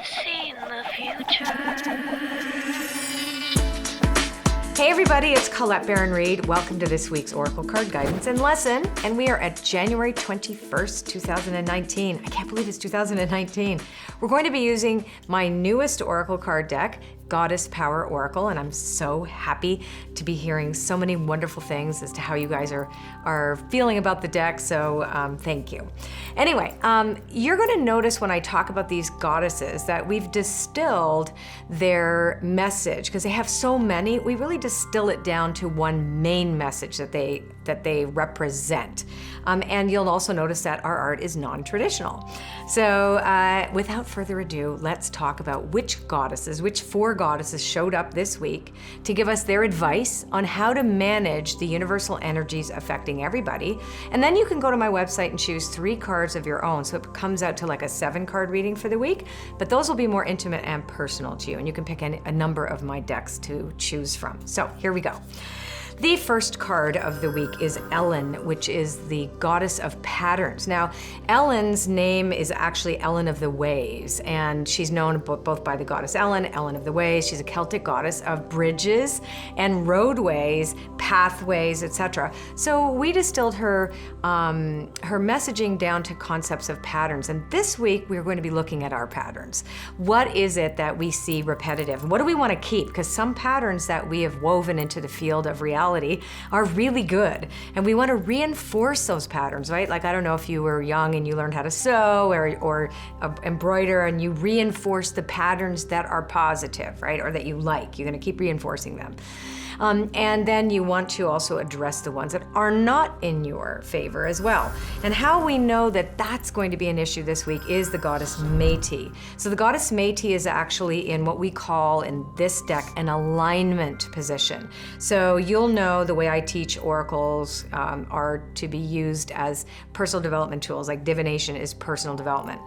I've seen the future. Hey everybody, it's Colette Baron-Reid. Welcome to this week's Oracle Card Guidance and Lesson, and we are at January 21st, 2019. I can't believe it's 2019. We're going to be using my newest Oracle card deck, Goddess Power Oracle, and I'm so happy to be hearing so many wonderful things as to how you guys are feeling about the deck, so thank you. Anyway, you're going to notice when I talk about these goddesses that we've distilled their message, because they have so many, we really distill it down to one main message that they represent. And you'll also notice that our art is non-traditional. So without further ado, let's talk about which four goddesses showed up this week to give us their advice on how to manage the universal energies affecting everybody. And then you can go to my website and choose 3 cards of your own. So it comes out to like a 7-card reading for the week, but those will be more intimate and personal to you. And you can pick a number of my decks to choose from. So here we go. The first card of the week is Ellen, which is the goddess of patterns. Now, Ellen's name is actually Ellen of the Ways, and she's known both by the goddess Ellen of the Ways. She's a Celtic goddess of bridges and roadways, pathways, etc. So we distilled her messaging down to concepts of patterns, and this week we're going to be looking at our patterns. What is it that we see repetitive? What do we want to keep? Because some patterns that we have woven into the field of reality are really good, and we want to reinforce those patterns, right? Like, I don't know if you were young and you learned how to sew or embroider, and you reinforce the patterns that are positive, right? Or that you like. You're going to keep reinforcing them. And then you want to also address the ones that are not in your favor as well. And how we know that that's going to be an issue this week is the goddess Métis. So the goddess Métis is actually in what we call in this deck an alignment position. So you'll know the way I teach oracles are to be used as personal development tools, like divination is personal development,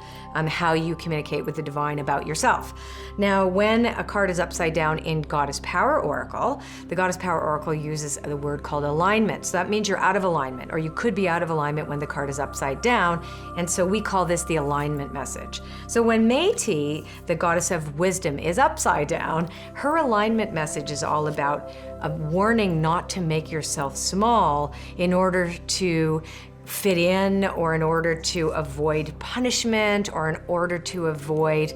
how you communicate with the divine about yourself. Now, when a card is upside down in Goddess Power Oracle, the Goddess Power Oracle uses the word called alignment. So that means you're out of alignment, or you could be out of alignment when the card is upside down. And so we call this the alignment message. So when Métis, the goddess of wisdom, is upside down, her alignment message is all about a warning not to make yourself small in order to fit in, or in order to avoid punishment, or in order to avoid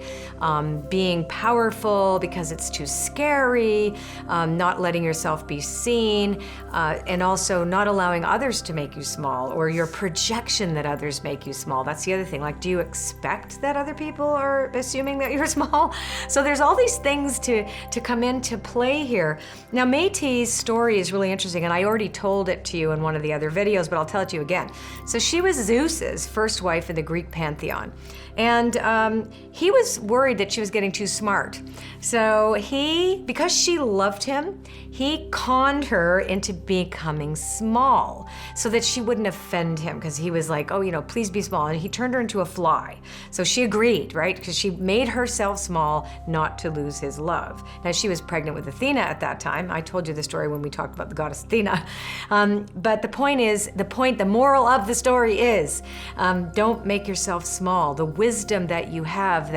being powerful because it's too scary, not letting yourself be seen, and also not allowing others to make you small, or your projection that others make you small. That's the other thing. Like, do you expect that other people are assuming that you're small? So there's all these things to come into play here. Now, Métis' story is really interesting, and I already told it to you in one of the other videos, but I'll tell it to you again. So she was Zeus's first wife in the Greek pantheon. And he was worried that she was getting too smart. So because she loved him, he conned her into becoming small so that she wouldn't offend him, because he was like, oh, please be small. And he turned her into a fly. So she agreed, right? Because she made herself small not to lose his love. Now, she was pregnant with Athena at that time. I told you the story when we talked about the goddess Athena. But the moral of the story is, don't make yourself small. The wisdom that you have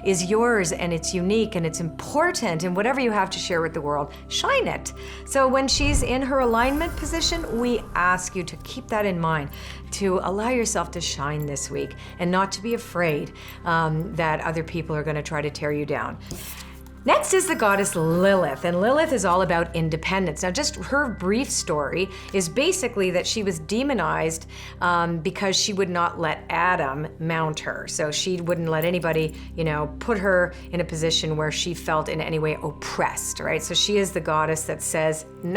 is yours, and it's unique, and it's important, and whatever you have to share with the world, shine it. So when she's in her alignment position, we ask you to keep that in mind, to allow yourself to shine this week, and not to be afraid that other people are going to try to tear you down. Next is the goddess Lilith, and Lilith is all about independence. Now, just her brief story is basically that she was demonized because she would not let Adam mount her. So she wouldn't let anybody, put her in a position where she felt in any way oppressed, right? So she is the goddess that says, I'm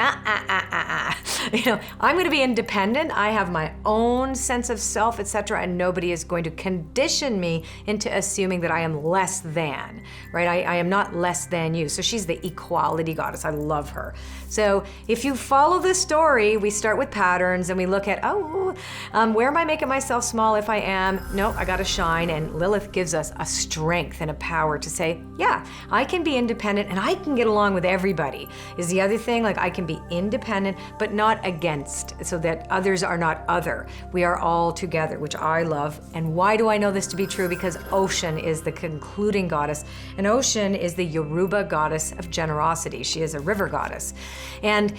going to be independent. I have my own sense of self, etc., and nobody is going to condition me into assuming that I am less than, right? I am not less less than you. So she's the equality goddess. I love her. So if you follow this story, we start with patterns and we look at, where am I making myself small if I am? No, I gotta shine. And Lilith gives us a strength and a power to say, yeah, I can be independent and I can get along with everybody. Is the other thing, like I can be independent, but not against, so that others are not other. We are all together, which I love. And why do I know this to be true? Because Ocean is the concluding goddess, and Ocean is the Yoruba goddess of generosity. She is a river goddess. And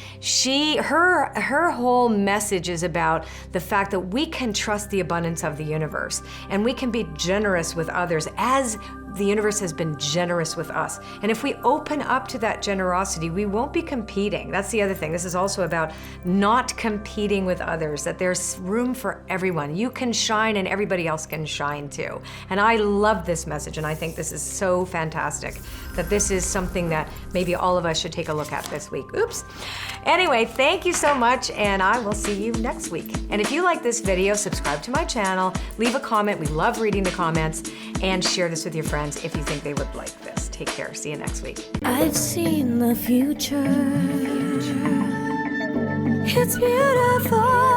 her whole message is about the fact that we can trust the abundance of the universe, and we can be generous with others as the universe has been generous with us. And if we open up to that generosity, we won't be competing. That's the other thing. This is also about not competing with others, that there's room for everyone. You can shine and everybody else can shine too. And I love this message, and I think this is so fantastic that this is something that maybe all of us should take a look at this week. Oops. Anyway, thank you so much, and I will see you next week. And if you like this video, subscribe to my channel, leave a comment. We love reading the comments, and share this with your friends if you think they would like this. Take care. See you next week. I've seen the future. It's beautiful.